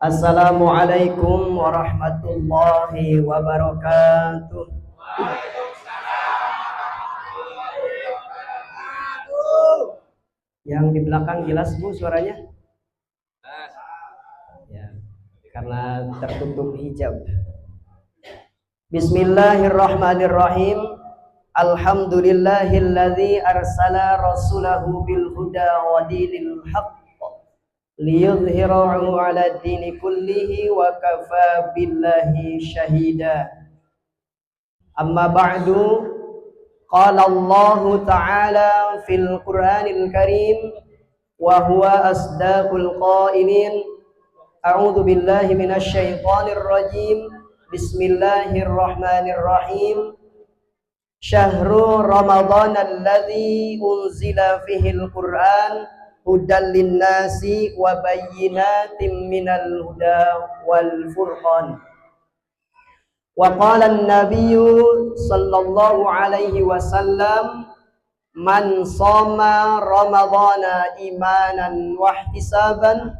Assalamualaikum warahmatullahi wabarakatuh. Yang di belakang jelas Bu suaranya? Ya, karena tertutup hijab. Bismillahirrahmanirrahim. Alhamdulillahilladzi arsala rasulahu bil huda wa dinil haqq liyudhhirahu 'ala dini kullihi wa kafa billahi syahida. Amma ba'du, qala Allah ta'ala fil Qur'anil Karim wa huwa asdaqul qailin. A'udzu billahi minasy syaithanir rajim. Bismillahirrahmanirrahim. Syahrul Ramadan alladzi unzila fihil Qur'an hudan linnasi wa bayyinatin minal huda wal furqan. Wa qala an-nabiyyu sallallahu alaihi wasallam man shoma ramadhana imanan wa ihtisaban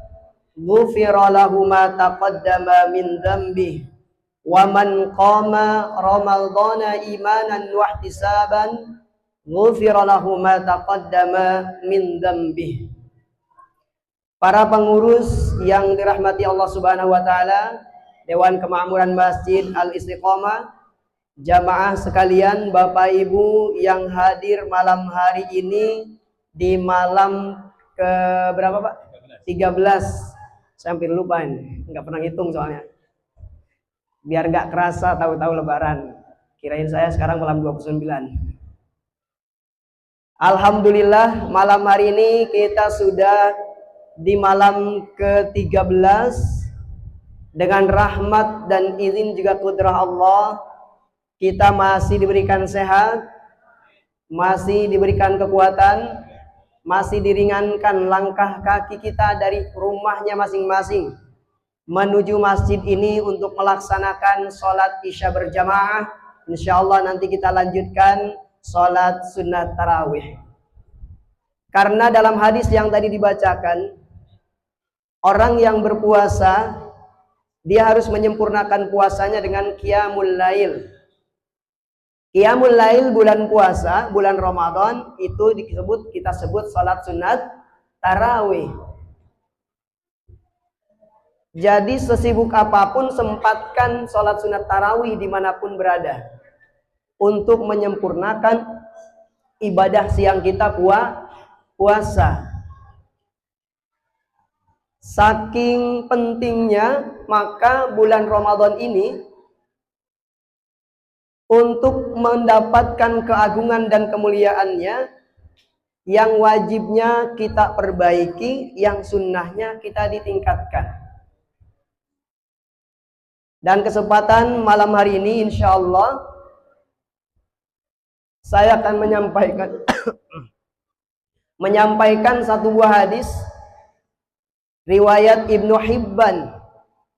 ghufira lahu ma taqaddama min dhanbihi wa man qama ramadhana imanan wa ihtisaban ghufira lahu ma taqaddama min dhanbihi. Para pengurus yang dirahmati Allah Subhanahu wa taala, Dewan Kemakmuran Masjid Al-Istiqomah, jamaah sekalian, Bapak Ibu yang hadir malam hari ini di malam ke berapa Pak? 13. Saya hampir lupa ini, nggak pernah hitung soalnya. Biar nggak kerasa tahu-tahu lebaran. Kirain saya sekarang malam 29. Alhamdulillah malam hari ini kita sudah di malam ke-13 dengan rahmat dan izin juga kudrah Allah. Kita masih diberikan sehat, masih diberikan kekuatan, masih diringankan langkah kaki kita dari rumahnya masing-masing menuju masjid ini untuk melaksanakan sholat isya berjamaah. Insya Allah nanti kita lanjutkan sholat sunnah tarawih. Karena dalam hadis yang tadi dibacakan, orang yang berpuasa dia harus menyempurnakan puasanya dengan qiyamul lail. Qiyamul lail bulan puasa, bulan Ramadan itu kita sebut sholat sunat tarawih. Jadi sesibuk apapun sempatkan sholat sunat tarawih dimanapun berada untuk menyempurnakan ibadah siang kita puasa. Saking pentingnya maka bulan Ramadan ini untuk mendapatkan keagungan dan kemuliaannya, yang wajibnya kita perbaiki, yang sunnahnya kita ditingkatkan. Dan kesempatan malam hari ini insya Allah saya akan menyampaikan satu buah hadis riwayat Ibnu Hibban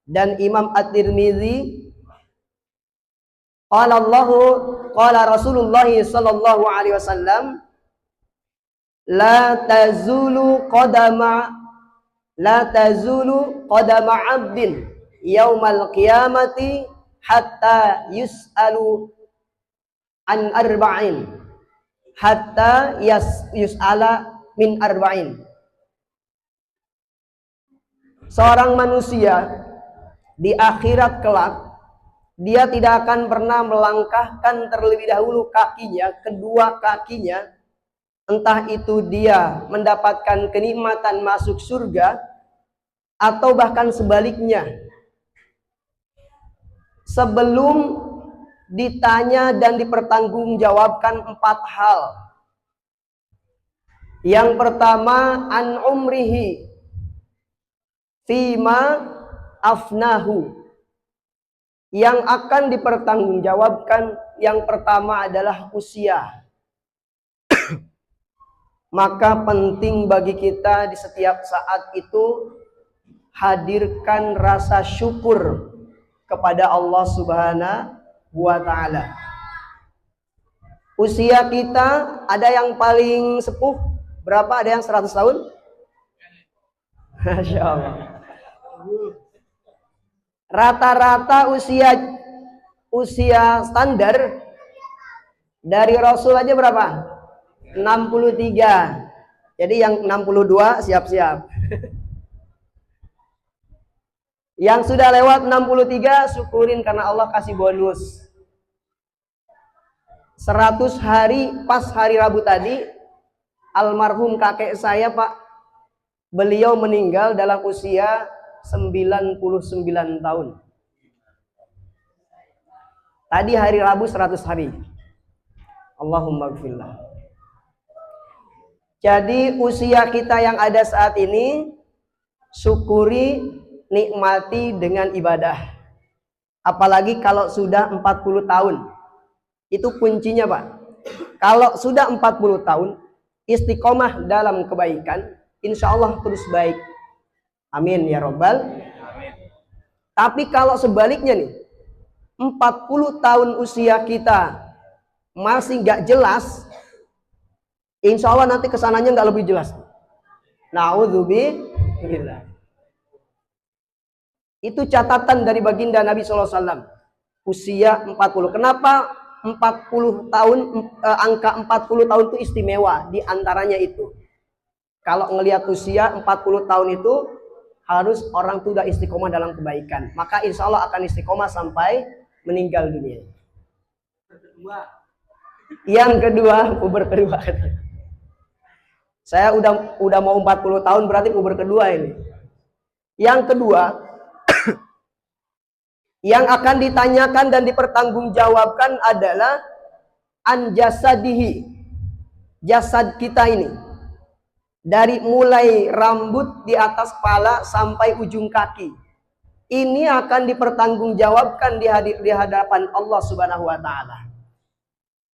dan Imam At-Tirmidzi. Qala Rasulullah sallallahu alaihi wasallam, la tazulu qadama 'abdin yaumal qiyamati hatta yus'alu an arba'in hatta yus'ala min arba'in. Seorang manusia di akhirat kelak dia tidak akan pernah melangkahkan terlebih dahulu kakinya, kedua kakinya, entah itu dia mendapatkan kenikmatan masuk surga atau bahkan sebaliknya, sebelum ditanya dan dipertanggungjawabkan 4 hal. Yang pertama, an umrihi fima afnahu. Yang akan dipertanggungjawabkan yang pertama adalah usia. Maka penting bagi kita di setiap saat itu hadirkan rasa syukur kepada Allah Subhanahu wa ta'ala. Usia kita ada yang paling sepuh berapa? Ada yang 100 tahun? Masya Allah. Rata-rata usia standar dari Rasul aja berapa? 63. Jadi yang 62 siap-siap. Yang sudah lewat 63 syukurin karena Allah kasih bonus. 100 hari pas hari Rabu tadi, almarhum kakek saya Pak, beliau meninggal dalam usia 99 tahun. Tadi hari Rabu 100 hari. Allahumma gfirlah. Jadi usia kita yang ada saat ini, syukuri, nikmati dengan ibadah. Apalagi kalau sudah 40 tahun. Itu kuncinya Pak. Kalau sudah 40 tahun, istiqomah dalam kebaikan, insya Allah terus baik. Amin ya robbal. Tapi kalau sebaliknya nih, 40 tahun usia kita masih nggak jelas, insya Allah nanti kesananya nggak lebih jelas. Na'udzubillah. Itu catatan dari baginda Nabi SAW. Usia 40. Kenapa 40 tahun, angka 40 tahun itu istimewa? Di antaranya itu. Kalau ngelihat usia 40 tahun itu, harus orang itu udah istiqomah dalam kebaikan. Maka insya Allah akan istiqomah sampai meninggal dunia. Yang kedua, puber kedua. Saya udah mau 40 tahun, berarti puber kedua ini. Yang kedua, yang akan ditanyakan dan dipertanggungjawabkan adalah anjasadihi, jasad kita ini, dari mulai rambut di atas kepala sampai ujung kaki. Ini akan dipertanggungjawabkan di hadapan Allah Subhanahu wa Ta'ala.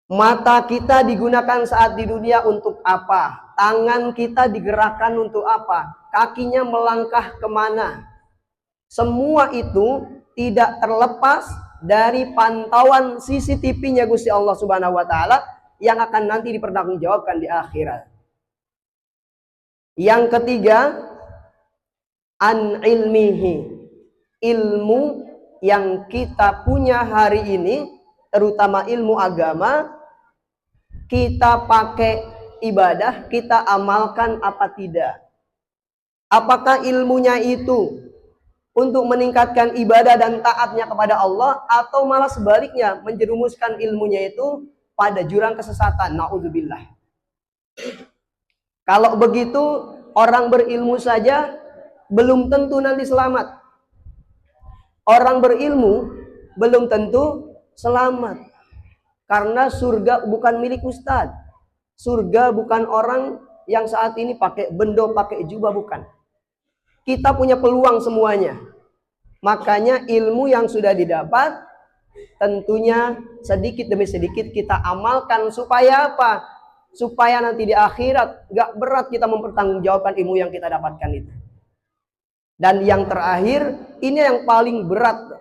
Mata kita digunakan saat di dunia untuk apa? Tangan kita digerakkan untuk apa? Kakinya melangkah kemana? Semua itu tidak terlepas dari pantauan CCTV-nya Gusti Allah Subhanahu wa Ta'ala yang akan nanti dipertanggungjawabkan di akhirat. Yang ketiga, an ilmihi, ilmu yang kita punya hari ini, terutama ilmu agama, kita pakai ibadah, kita amalkan apa tidak? Apakah ilmunya itu untuk meningkatkan ibadah dan taatnya kepada Allah, atau malah sebaliknya menjerumuskan ilmunya itu pada jurang kesesatan? Na'udzubillah. Kalau begitu, orang berilmu saja belum tentu nanti selamat. Orang berilmu belum tentu selamat. Karena surga bukan milik ustadz. Surga bukan orang yang saat ini pakai bendo, pakai jubah, bukan. Kita punya peluang semuanya. Makanya ilmu yang sudah didapat, tentunya sedikit demi sedikit kita amalkan. Supaya apa? Supaya nanti di akhirat gak berat kita mempertanggungjawabkan ilmu yang kita dapatkan itu. Dan yang terakhir, ini yang paling berat.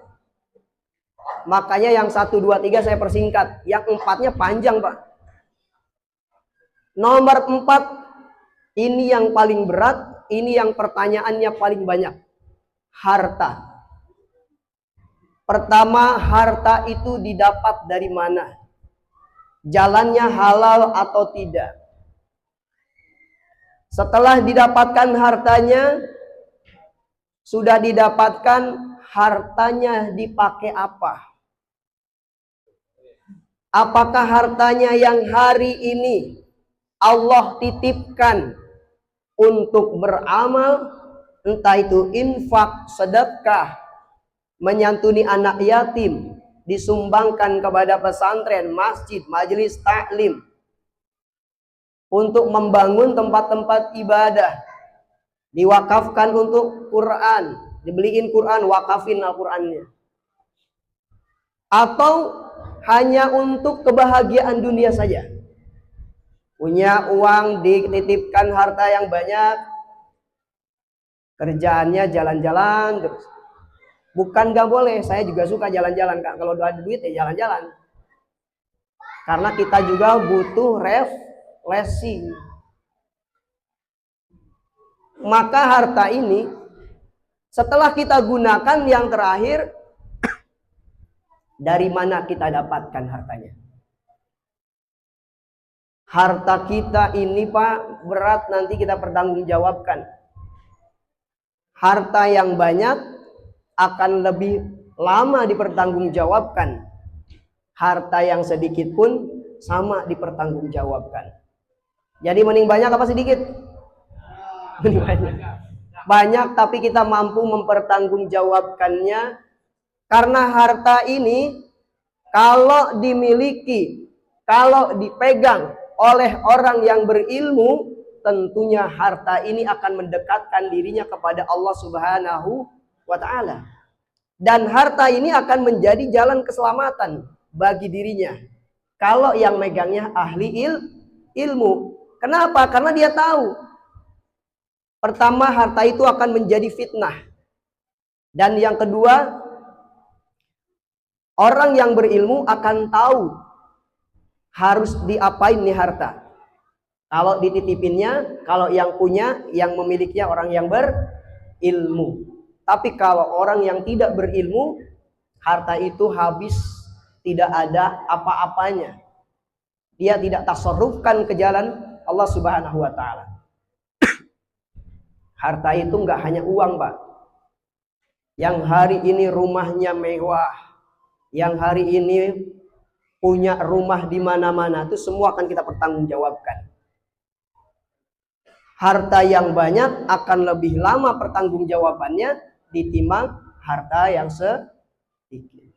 Makanya yang 1, 2, 3 saya persingkat. Yang 4-nya panjang Pak. Nomor 4, ini yang paling berat. Ini yang pertanyaannya paling banyak. Harta. Pertama, harta itu didapat dari mana? Jalannya halal atau tidak? Setelah didapatkan hartanya, sudah didapatkan, hartanya dipakai apa? Apakah hartanya yang hari ini Allah titipkan untuk beramal, entah itu infak, sedekah, menyantuni anak yatim, disumbangkan kepada pesantren, masjid, majelis taklim, untuk membangun tempat-tempat ibadah, diwakafkan untuk Quran, dibeliin Quran, wakafin Al-Qurannya, atau hanya untuk kebahagiaan dunia saja? Punya uang, dititipkan harta yang banyak, kerjaannya jalan-jalan terus. Bukan gak boleh, saya juga suka jalan-jalan Kak. Kalau ada duit ya jalan-jalan. Karena kita juga butuh refreshing. Maka harta ini Setelah kita gunakan yang terakhir, dari mana kita dapatkan hartanya? Harta kita ini Pak, berat nanti kita pertanggungjawabkan. Harta yang banyak akan lebih lama dipertanggungjawabkan. Harta yang sedikit pun sama dipertanggungjawabkan. Jadi mending banyak apa sedikit? Mending banyak. Banyak tapi kita mampu mempertanggungjawabkannya. Karena harta ini kalau dimiliki, kalau dipegang oleh orang yang berilmu, tentunya harta ini akan mendekatkan dirinya kepada Allah Subhanahu wa ta'ala. Dan harta ini akan menjadi jalan keselamatan bagi dirinya. Kalau yang megangnya ahli ilmu. Kenapa? Karena dia tahu. Pertama, harta itu akan menjadi fitnah. Dan yang kedua, orang yang berilmu akan tahu harus diapain nih harta. Kalau dititipinnya, kalau yang punya, yang memilikinya orang yang berilmu. Tapi kalau orang yang tidak berilmu, harta itu habis, tidak ada apa-apanya. Dia tidak tasarrufkan ke jalan Allah Subhanahu wa ta'ala. Harta itu nggak hanya uang, Pak. Yang hari ini rumahnya mewah, yang hari ini punya rumah di mana-mana, itu semua akan kita pertanggungjawabkan. Harta yang banyak akan lebih lama pertanggungjawabannya ditimbang harta yang sedikit.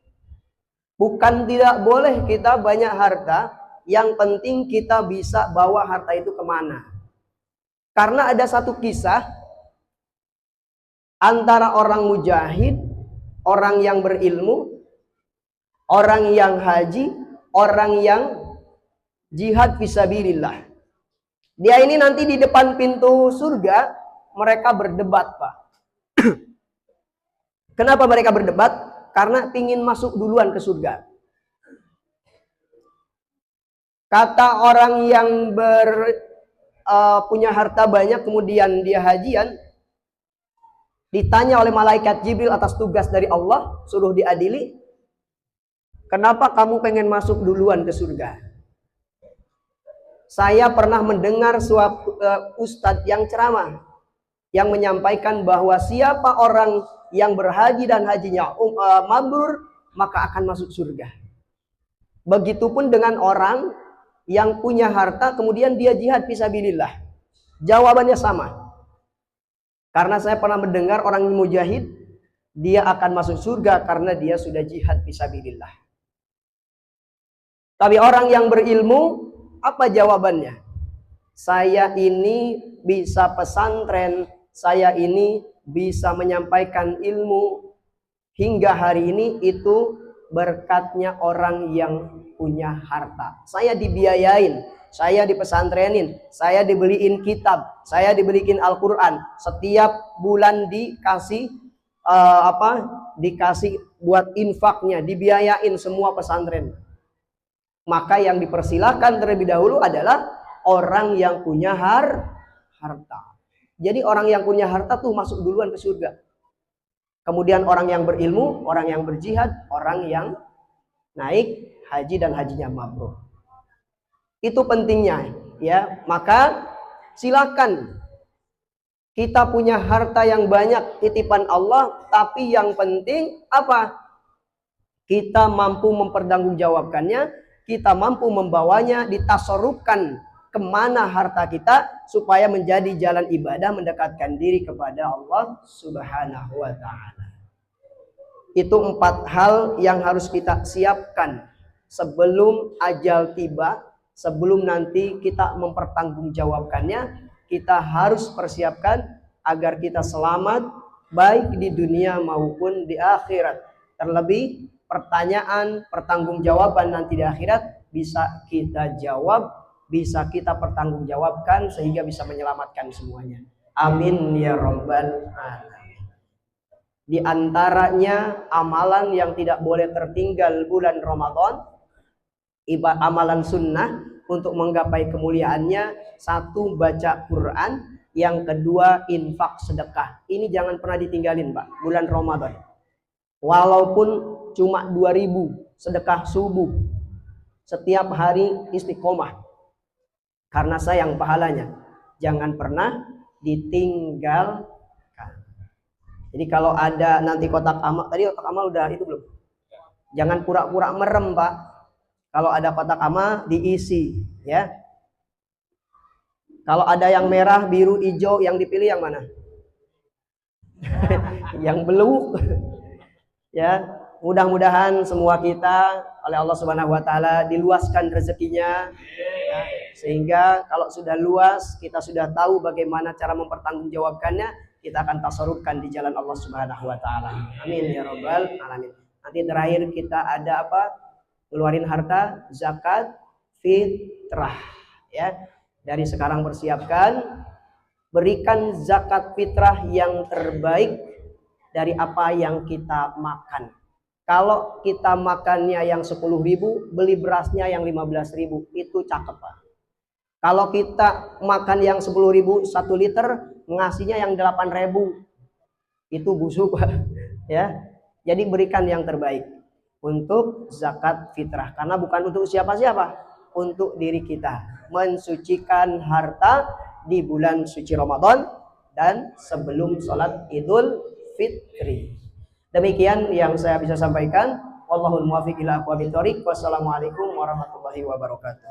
Bukan tidak boleh kita banyak harta, yang penting kita bisa bawa harta itu kemana. Karena ada satu kisah antara orang mujahid, orang yang berilmu, orang yang haji, orang yang jihad fisabilillah. Dia ini nanti di depan pintu surga, mereka berdebat, Pak. Kenapa mereka berdebat? Karena ingin masuk duluan ke surga. Kata orang yang punya harta banyak, kemudian dia hajian, ditanya oleh malaikat Jibril atas tugas dari Allah, suruh diadili, kenapa kamu pengen masuk duluan ke surga? Saya pernah mendengar suatu ustadz yang ceramah yang menyampaikan bahwa siapa orang yang berhaji dan hajinya mabrur, maka akan masuk surga. Begitupun dengan orang yang punya harta kemudian dia jihad fisabilillah. Jawabannya sama. Karena saya pernah mendengar orang mujahid, dia akan masuk surga karena dia sudah jihad fisabilillah. Tapi orang yang berilmu, apa jawabannya? Saya ini bisa pesantren, saya ini bisa menyampaikan ilmu hingga hari ini itu berkatnya orang yang punya harta. Saya dibiayain, saya dipesantrenin, saya dibeliin kitab, saya dibeliin Al-Quran. Setiap bulan dikasih dikasih buat infaknya, dibiayain semua pesantren. Maka yang dipersilahkan terlebih dahulu adalah orang yang punya harta. Jadi orang yang punya harta tuh masuk duluan ke surga. Kemudian orang yang berilmu, orang yang berjihad, orang yang naik haji dan hajinya mabrur. Itu pentingnya, ya. Maka silakan kita punya harta yang banyak, titipan Allah, tapi yang penting apa? Kita mampu mempertanggungjawabkannya, kita mampu membawanya, ditasarrufkan kemana harta kita supaya menjadi jalan ibadah mendekatkan diri kepada Allah Subhanahu wa ta'ala. Itu 4 hal yang harus kita siapkan sebelum ajal tiba, sebelum nanti kita mempertanggungjawabkannya. Kita harus persiapkan agar kita selamat baik di dunia maupun di akhirat. Terlebih pertanyaan, pertanggungjawaban nanti di akhirat bisa kita jawab, bisa kita pertanggungjawabkan sehingga bisa menyelamatkan semuanya. Amin ya rabbal alamin. Di antaranya amalan yang tidak boleh tertinggal bulan Ramadan, amalan sunnah untuk menggapai kemuliaannya, 1 baca Quran, Yang kedua, infak sedekah. Ini jangan pernah ditinggalin, Pak, bulan Ramadan. Walaupun cuma 2.000 sedekah subuh setiap hari istiqomah. Karena sayang pahalanya. Jangan pernah ditinggalkan. Jadi kalau ada nanti kotak amal, tadi kotak amal udah itu belum? Jangan pura-pura merem, Pak. Kalau ada kotak amal diisi, ya. Kalau ada yang merah, biru, hijau, yang dipilih yang mana? Yang belum. Ya, mudah-mudahan semua kita oleh Allah Subhanahu wa taala diluaskan rezekinya, ya, sehingga kalau sudah luas, kita sudah tahu bagaimana cara mempertanggungjawabkannya, kita akan tasarrufkan di jalan Allah Subhanahu wa taala. Amin ya rabbal alamin. Nanti terakhir kita ada apa? Keluarin harta zakat fitrah, ya. Dari sekarang persiapkan, berikan zakat fitrah yang terbaik dari apa yang kita makan. Kalau kita makannya yang 10.000, beli berasnya yang 15.000, itu cakep, Pak. Kalau kita makan yang 10.000 1 liter, ngasihnya yang 8.000, itu busuk, Pak. Ya, jadi berikan yang terbaik untuk zakat fitrah, karena bukan untuk siapa-siapa, untuk diri kita, mensucikan harta di bulan suci Ramadan dan sebelum sholat Idul Fitri. Demikian yang saya bisa sampaikan. Wallahul muwaffiq ila aqwamit thoriq. Wassalamualaikum warahmatullahi wabarakatuh.